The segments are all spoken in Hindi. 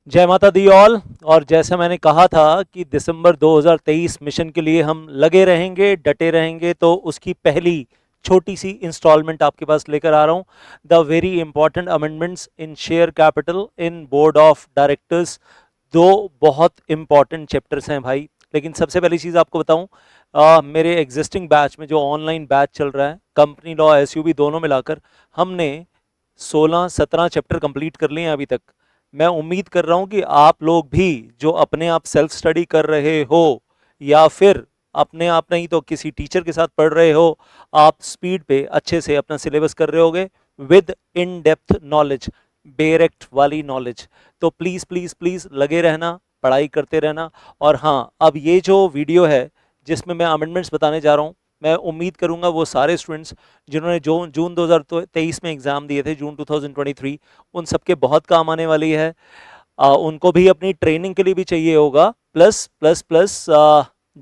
जय माता दी ऑल। और जैसा मैंने कहा था कि दिसंबर 2023 मिशन के लिए हम लगे रहेंगे, डटे रहेंगे, तो उसकी पहली छोटी सी इंस्टॉलमेंट आपके पास लेकर आ रहा हूं। The very important amendments in share capital in board of directors. दो बहुत इंपॉर्टेंट चैप्टर्स हैं भाई। लेकिन सबसे पहली चीज़ आपको बताऊं, मेरे एग्जिस्टिंग बैच में जो ऑनलाइन बैच चल रहा है, कंपनी लॉ एसयूबी दोनों मिलाकर हमने 16-17 चैप्टर कंप्लीट कर लिए हैं अभी तक। मैं उम्मीद कर रहा हूं कि आप लोग भी जो अपने आप सेल्फ स्टडी कर रहे हो या फिर अपने आप नहीं तो किसी टीचर के साथ पढ़ रहे हो, आप स्पीड पे अच्छे से अपना सिलेबस कर रहे होगे विद इन डेप्थ नॉलेज, बेरेक्ट वाली नॉलेज। तो प्लीज प्लीज प्लीज लगे रहना, पढ़ाई करते रहना। और हाँ, अब ये जो वीडियो है जिसमें मैं अमेंडमेंट्स बताने जा रहा हूँ, मैं उम्मीद करूंगा वो सारे स्टूडेंट्स जिन्होंने जो जून 2023 में एग्जाम दिए थे, जून 2023, उन सबके बहुत काम आने वाली है। उनको भी अपनी ट्रेनिंग के लिए भी चाहिए होगा। प्लस प्लस प्लस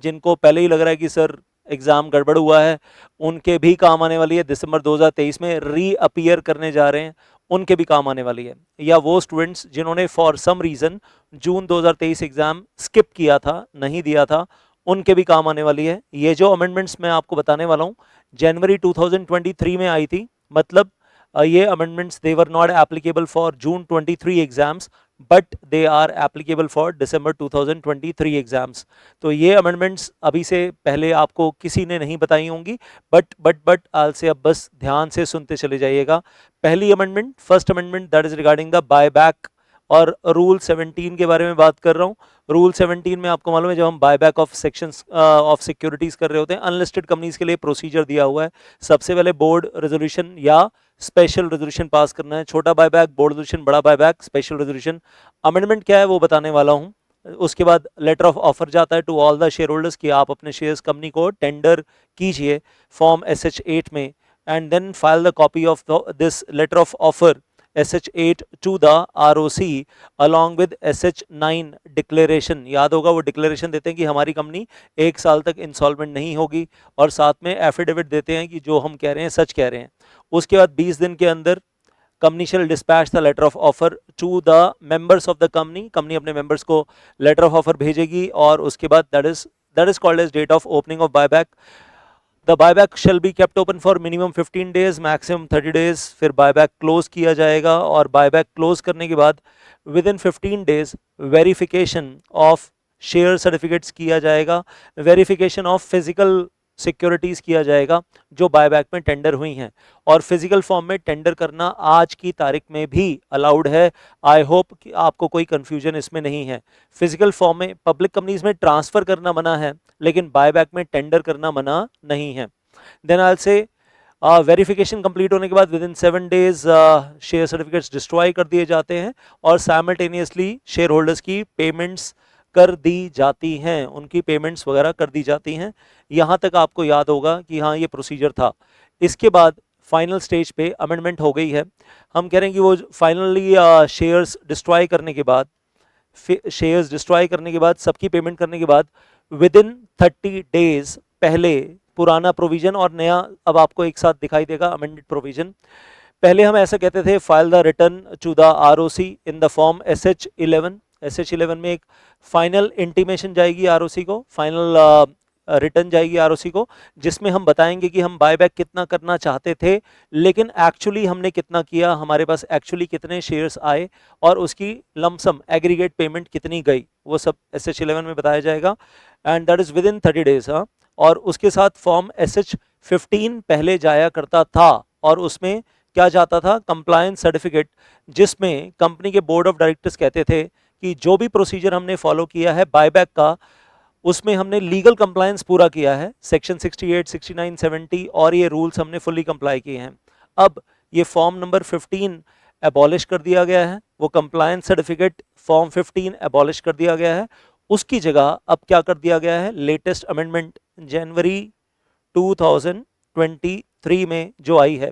जिनको पहले ही लग रहा है कि सर एग्जाम गड़बड़ हुआ है, उनके भी काम आने वाली है। दिसंबर 2023 में रीअपियर करने जा रहे हैं, उनके भी काम आने वाली है। या वो स्टूडेंट्स जिन्होंने for some reason June 2023 exam skip किया था, नहीं दिया था, उनके भी काम आने वाली है। ये जो अमेंडमेंट्स मैं आपको बताने वाला हूँ, जनवरी 2023 में आई थी। मतलब ये amendments they were not applicable for June 23 exams, but they are applicable for December 2023 exams. तो ये अमेंडमेंट्स अभी से पहले आपको किसी ने नहीं बताई होंगी, बट आल से अब बस ध्यान से सुनते चले जाइएगा। पहली amendment, first amendment, that is regarding the buyback और रूल 17 के बारे में बात कर रहा हूँ। रूल 17 में आपको मालूम है, जब हम buyback of sections of securities कर रहे होते हैं, अनलिस्टेड कंपनीज के लिए प्रोसीजर दिया हुआ है। सबसे पहले बोर्ड रेजोल्यूशन या स्पेशल रेजोल्यूशन पास करना है। छोटा बायबैक, बोर्ड रेजोल्यूशन, बड़ा बायबैक, स्पेशल रेजोल्यूशन। अमेंडमेंट क्या है वो बताने वाला हूँ। उसके बाद लेटर ऑफ ऑफर जाता है to all the shareholders कि आप अपने शेयर्स कंपनी को टेंडर कीजिए फॉर्म SH8 में, and then file the copy of this letter of offer SH8 to the ROC along with SH9 declaration. याद होगा वो डिक्लेरेशन देते हैं कि हमारी कंपनी 1 साल तक इंसॉल्वेंट नहीं होगी, और साथ में एफिडेविट देते हैं कि जो हम कह रहे हैं सच कह रहे हैं। उसके बाद 20 दिन के अंदर company shall dispatch the letter of offer to the members of the company. Company अपने मेंबर्स को लेटर ऑफ ऑफर भेजेगी, और उसके बाद that is called as date of opening of buyback. The buyback shall be kept open for minimum 15 days, maximum 30 days. फिर बायबैक क्लोज किया जाएगा, और बायबैक क्लोज करने के बाद within 15 days verification of share certificates किया जाएगा, वेरिफिकेशन ऑफ फिजिकल सिक्योरिटीज किया जाएगा जो बायबैक में टेंडर हुई हैं। और फिजिकल फॉर्म में टेंडर करना आज की तारीख में भी अलाउड है। आई होप कि आपको कोई कंफ्यूजन इसमें नहीं है। फिजिकल फॉर्म में पब्लिक कंपनीज में ट्रांसफर करना मना है, लेकिन बायबैक में टेंडर करना मना नहीं है। देन आई से वेरिफिकेशन कंप्लीट होने के बाद with in 7 days share certificates destroy कर दिए जाते हैं, और साइमल्टेनियसली शेयर होल्डर्स की पेमेंट्स कर दी जाती हैं, उनकी पेमेंट्स वगैरह कर दी जाती हैं। यहाँ तक आपको याद होगा कि हाँ ये प्रोसीजर था। इसके बाद फाइनल स्टेज पे अमेंडमेंट हो गई है। हम कह रहे हैं कि वो फाइनली शेयर्स डिस्ट्रॉय करने के बाद, सबकी पेमेंट करने के बाद विद इन 30 डेज, पहले पुराना प्रोविजन और नया अब आपको एक साथ दिखाई देगा अमेंडेड प्रोविजन। पहले हम ऐसा कहते थे, file the return to the ROC in the form SH11। SH11 में एक फाइनल इंटीमेशन जाएगी ROC को, फाइनल रिटर्न जाएगी ROC को, जिसमें हम बताएंगे कि हम बायबैक कितना करना चाहते थे, लेकिन एक्चुअली हमने कितना किया, हमारे पास एक्चुअली कितने शेयर्स आए, और उसकी लमसम एग्रीगेट पेमेंट कितनी गई, वो सब SH11 में बताया जाएगा। And that is with in 30 days. और उसके साथ फॉर्म SH15 पहले जाया करता था, और उसमें क्या जाता था, कंप्लायंस सर्टिफिकेट, जिसमें कंपनी के बोर्ड ऑफ डायरेक्टर्स कहते थे कि जो भी प्रोसीजर हमने फॉलो किया है बायबैक का, उसमें हमने लीगल कंप्लायंस पूरा किया है, सेक्शन 68, 69, 70 और ये रूल्स हमने फुल्ली कंप्लाई किए हैं। अब ये फॉर्म नंबर 15 एबॉलिश कर दिया गया है, वो कंप्लायंस सर्टिफिकेट फॉर्म 15 एबॉलिश कर दिया गया है। उसकी जगह अब क्या कर दिया गया है, लेटेस्ट अमेंडमेंट जनवरी 2023 में जो आई है,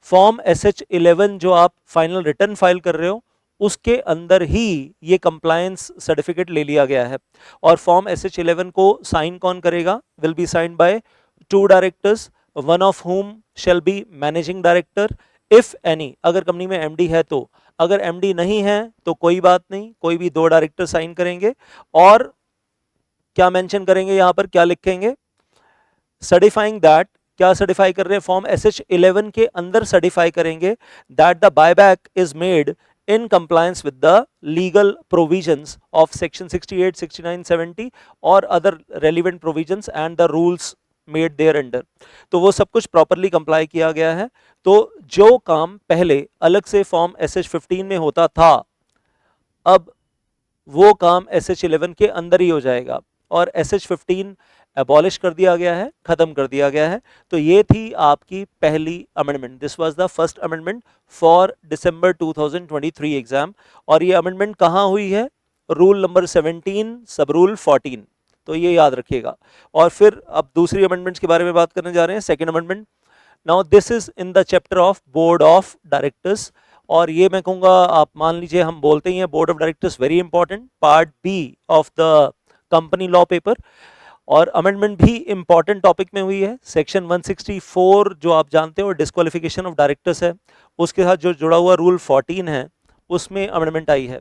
फॉर्म SH11 जो आप फाइनल रिटर्न फाइल कर रहे हो, उसके अंदर ही ये कंप्लायंस सर्टिफिकेट ले लिया गया है। और फॉर्म SH11 को साइन कौन करेगा, will be signed by 2 directors, one of whom shall be managing director if any, अगर कंपनी में एमडी है तो, अगर एमडी नहीं है तो कोई बात नहीं, कोई भी दो डायरेक्टर साइन करेंगे और क्या मेंशन करेंगे यहां पर, क्या लिखेंगे, सर्टिफाइंग दैट, क्या सर्टिफाई कर रहे हैं, फॉर्म SH11 के अंदर सर्टिफाई करेंगे that the buyback is made in compliance with the legal provisions of section 68, 69, 70 or other relevant provisions and the rules made there under. तो वो सब कुछ प्रॉपरली कंप्लाई किया गया है। तो जो काम पहले अलग से फॉर्म SH15 में होता था, अब वो काम SH11 के अंदर ही हो जाएगा और SH15 एबॉलिश कर दिया गया है, खत्म कर दिया गया है। तो ये थी आपकी पहली amendment, this was the first amendment for December 2023 exam. और ये अमेंडमेंट कहाँ हुई है, रूल नंबर 17 सब रूल 14, तो ये याद रखिएगा। और फिर अब दूसरी अमेंडमेंट्स के बारे में बात करने जा रहे हैं, second amendment. Now this is in the chapter of board of directors, और ये मैं कहूँगा आप मान लीजिए हम बोलते ही हैं board of directors very important, part B of the company law paper. और अमेंडमेंट भी इंपॉर्टेंट टॉपिक में हुई है। सेक्शन 164 जो आप जानते हो डिस्क्वालिफिकेशन ऑफ डायरेक्टर्स है, उसके साथ जो जुड़ा हुआ रूल 14 है उसमें अमेंडमेंट आई है।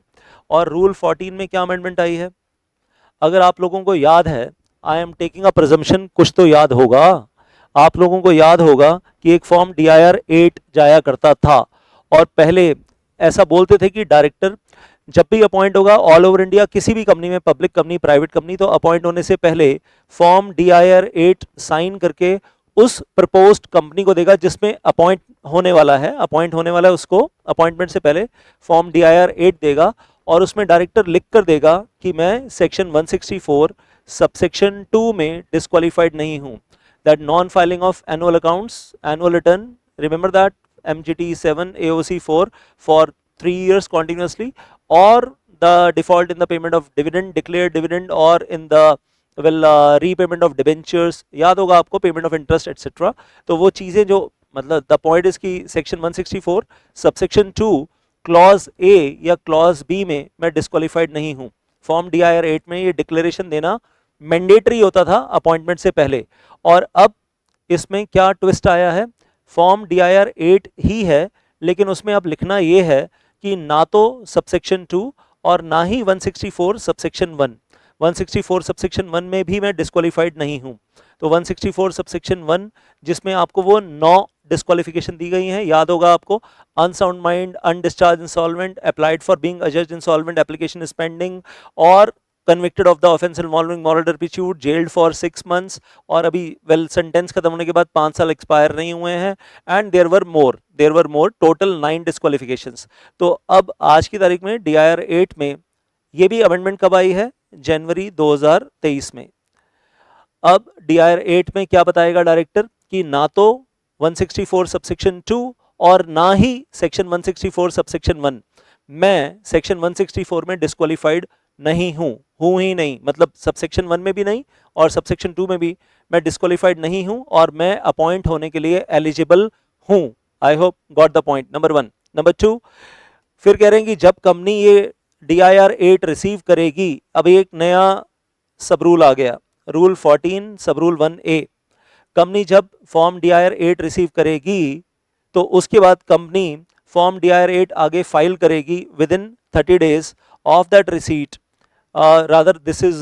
और रूल 14 में क्या अमेंडमेंट आई है, अगर आप लोगों को याद है, I am taking a presumption, कुछ तो याद होगा आप लोगों को, याद होगा कि एक फॉर्म DIR 8 जाया करता था और पहले ऐसा बोलते थे कि डायरेक्टर जब भी अपॉइंट होगा ऑल ओवर इंडिया किसी भी कंपनी में, पब्लिक कंपनी प्राइवेट कंपनी, तो अपॉइंट होने से पहले फॉर्म DIR 8 साइन करके उस प्रपोज्ड कंपनी को देगा जिसमें अपॉइंट होने वाला है, उसको अपॉइंटमेंट से पहले फॉर्म DIR 8 देगा और उसमें डायरेक्टर लिख कर देगा कि मैं सेक्शन 164 सबसेक्शन 2 में डिस्क्वालिफाइड नहीं हूं, that non filing of annual accounts, annual return, remember that MGT 7 AOC 4 for 3 years continuously, or the default in the payment of dividend, declared dividend, or in the repayment of debentures, याद होगा आपको, पेमेंट ऑफ इंटरेस्ट एटसेट्रा। तो वो चीजें जो मतलब द पॉइंट इज की सेक्शन 164 सबसेक्शन 2 क्लॉज ए या क्लॉज बी में मैं डिस्क्वालिफाइड नहीं हूं। फॉर्म DIR 8 में ये डिक्लेरेशन देना मैंडेटरी होता था अपॉइंटमेंट से पहले, और अब इसमें क्या ट्विस्ट आया है, फॉर्म DIR 8 ही है लेकिन उसमें अब लिखना ये है कि ना तो सबसेक्शन 2 और ना ही 164 सबसेक्शन 1, 164 सबसेक्शन 1 में भी मैं डिस्क्वालिफाइड नहीं हूं। तो 164 सबसेक्शन 1 जिसमें आपको वो 9 डिस्क्वालिफिकेशन दी गई हैं, याद होगा आपको, unsound mind, undischarge insolvent, applied for being अजज्ड इंसॉल्वेंट, एप्लीकेशन इज पेंडिंग, और convicted of the offence involving moral turpitude, jailed for 6 months, और अभी वेल सेंटेंस खत्म होने के बाद 5 साल एक्सपायर नहीं हुए हैं, and there were more total 9 disqualifications. तो अब आज की तारीख में DIR 8 में ये भी अमेंडमेंट कब आई है, जनवरी 2023 में। अब DIR 8 में क्या बताएगा डायरेक्टर कि ना तो 164 सबसेक्शन 2 और ना ही सेक्शन 164 सबसेक्शन 1, मैं सेक्शन 164 में डिस्क्वालिफाइड नहीं हूं ही नहीं, मतलब सबसेक्शन 1 में भी नहीं और सबसेक्शन 2 में भी मैं डिस्क्वालिफाइड नहीं हूं और मैं अपॉइंट होने के लिए एलिजिबल हूं। I hope got the point, number 1। Number 2, फिर कह रहे हैं कि जब कंपनी ये DIR 8 रिसीव करेगी, अब एक नया सब रूल आ गया, रूल 14 सब रूल 1A। कंपनी जब फॉर्म DIR 8 रिसीव करेगी तो उसके बाद कंपनी फॉर्म DIR 8 आगे फाइल करेगी with in 30 days of that receipt, rather this is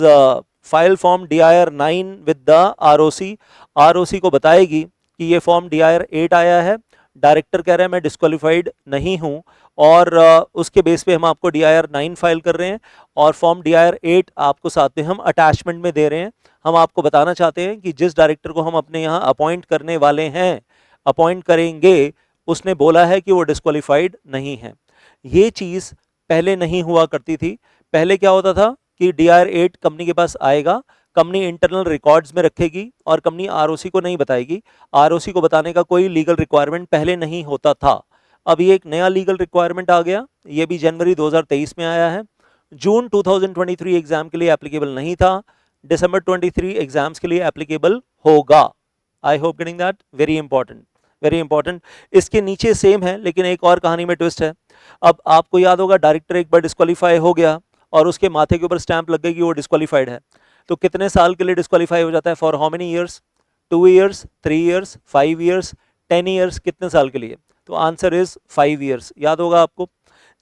file form DIR 9 with the ROC को बताएगी कि ये फॉर्म DIR 8 आया है, डायरेक्टर कह रहा है मैं डिस्क्वालिफाइड नहीं हूं, और उसके बेस पे हम आपको DIR 9 फाइल कर रहे हैं और फॉर्म DIR 8 आपको साथ में हम अटैचमेंट में दे रहे हैं। हम आपको बताना चाहते हैं कि जिस डायरेक्टर को हम अपने यहाँ अपॉइंट करने वाले हैं, अपॉइंट करेंगे, उसने बोला है कि वो डिस्क्वालिफाइड नहीं है। ये चीज पहले नहीं हुआ करती थी। पहले क्या होता था कि DIR 8 कंपनी के पास आएगा, कंपनी इंटरनल रिकॉर्ड्स में रखेगी और कंपनी ROC को नहीं बताएगी। ROC को बताने का कोई लीगल रिक्वायरमेंट पहले नहीं होता था। अब ये एक नया लीगल रिक्वायरमेंट आ गया, ये भी जनवरी 2023 में आया है। जून 2023 एग्जाम के लिए एप्लीकेबल नहीं था, दिसंबर 23 एग्जाम्स के लिए एप्लीकेबल होगा। I hope getting that, very important, very important. इसके नीचे सेम है लेकिन एक और कहानी में ट्विस्ट है। अब आपको याद होगा डायरेक्टर एक बार डिस्क्वालीफाई हो गया और उसके माथे के ऊपर स्टैंप लग गई कि वो डिस्क्वालीफाइड है, तो कितने साल के लिए डिस्क्वालीफाई हो जाता है, for how many years, 2 years, 3 years, 5 years, 10 years कितने साल के लिए? तो आंसर इज 5 ईयर्स। याद होगा आपको,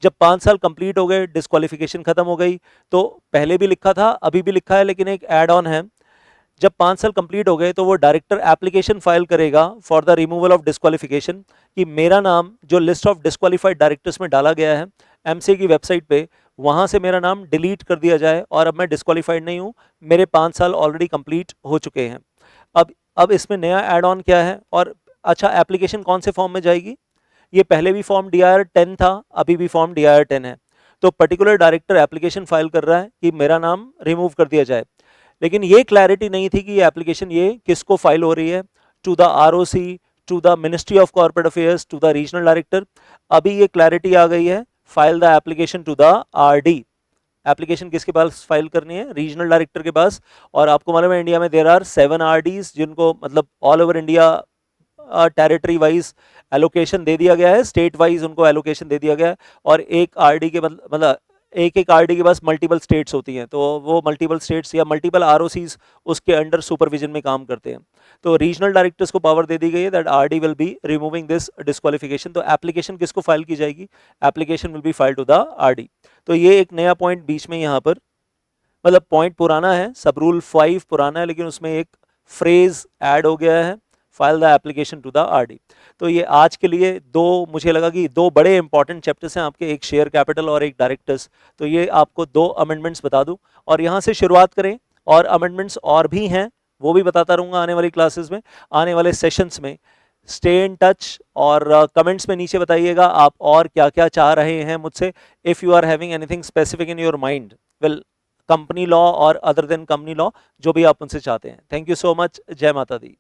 जब 5 साल कंप्लीट हो गए, डिस्क्वालिफिकेशन खत्म हो गई, तो पहले भी लिखा था, अभी भी लिखा है, लेकिन एक एड ऑन है, जब 5 साल कंप्लीट हो गए तो वो डायरेक्टर एप्लीकेशन फाइल करेगा for the removal of disqualification, कि मेरा नाम जो लिस्ट ऑफ डिस्क्वालिफाइड डायरेक्टर्स में डाला गया है एमसीए की वेबसाइट पे, वहां से मेरा नाम डिलीट कर दिया जाए और अब मैं डिस्क्वालिफाइड नहीं हूं, मेरे 5 साल ऑलरेडी कंप्लीट हो चुके हैं। अब इसमें नया एड ऑन क्या है? और अच्छा, एप्लीकेशन कौन से फॉर्म में जाएगी? ये पहले भी फॉर्म DIR 10 था, अभी भी फॉर्म DIR 10 है। तो पर्टिकुलर डायरेक्टर एप्लीकेशन फाइल कर रहा है कि मेरा नाम रिमूव कर दिया जाए, लेकिन ये क्लैरिटी नहीं थी कि ये एप्लीकेशन ये किसको फाइल हो रही है, to the ROC, to the ministry of corporate affairs, to the regional director. अभी ये क्लैरिटी आ गई है, file the application to the RD। Application किसके पास फाइल करनी है? रीजनल डायरेक्टर के पास। और आपको मालूम है इंडिया में देयर आर 7 RDs, जिनको मतलब all over India territory wise allocation दे दिया गया है, स्टेट वाइज उनको एलोकेशन दे दिया गया है। और एक आरडी के मतलब एक आरडी के पास मल्टीपल स्टेट्स होती हैं, तो वो मल्टीपल स्टेट्स या मल्टीपल ROCs उसके अंडर सुपरविजन में काम करते हैं। तो रीजनल डायरेक्टर्स को पावर दे दी गई है that RD will be removing this disqualification. तो एप्लीकेशन किसको फाइल की जाएगी? Application will be file to the RD। तो ये एक नया पॉइंट बीच में यहाँ पर, मतलब पॉइंट पुराना है, सब रूल 5 पुराना है, लेकिन उसमें एक फ्रेज ऐड हो गया है, file the application to the RD। तो ये आज के लिए मुझे लगा कि दो बड़े इंपॉर्टेंट चैप्टर्स हैं आपके, एक शेयर कैपिटल और एक डायरेक्टर्स। तो ये आपको 2 अमेंडमेंट्स बता दूं और यहाँ से शुरुआत करें। और अमेंडमेंट्स और भी हैं, वो भी बताता रहूंगा आने वाली क्लासेस में, आने वाले सेशंस में। स्टे इन टच और कमेंट्स में नीचे बताइएगा आप और क्या क्या चाह रहे हैं मुझसे। If you are having anything specific in your mind, well, company law और अदर देन कंपनी लॉ, जो भी आप उनसे चाहते हैं। Thank you so much. जय माता दी।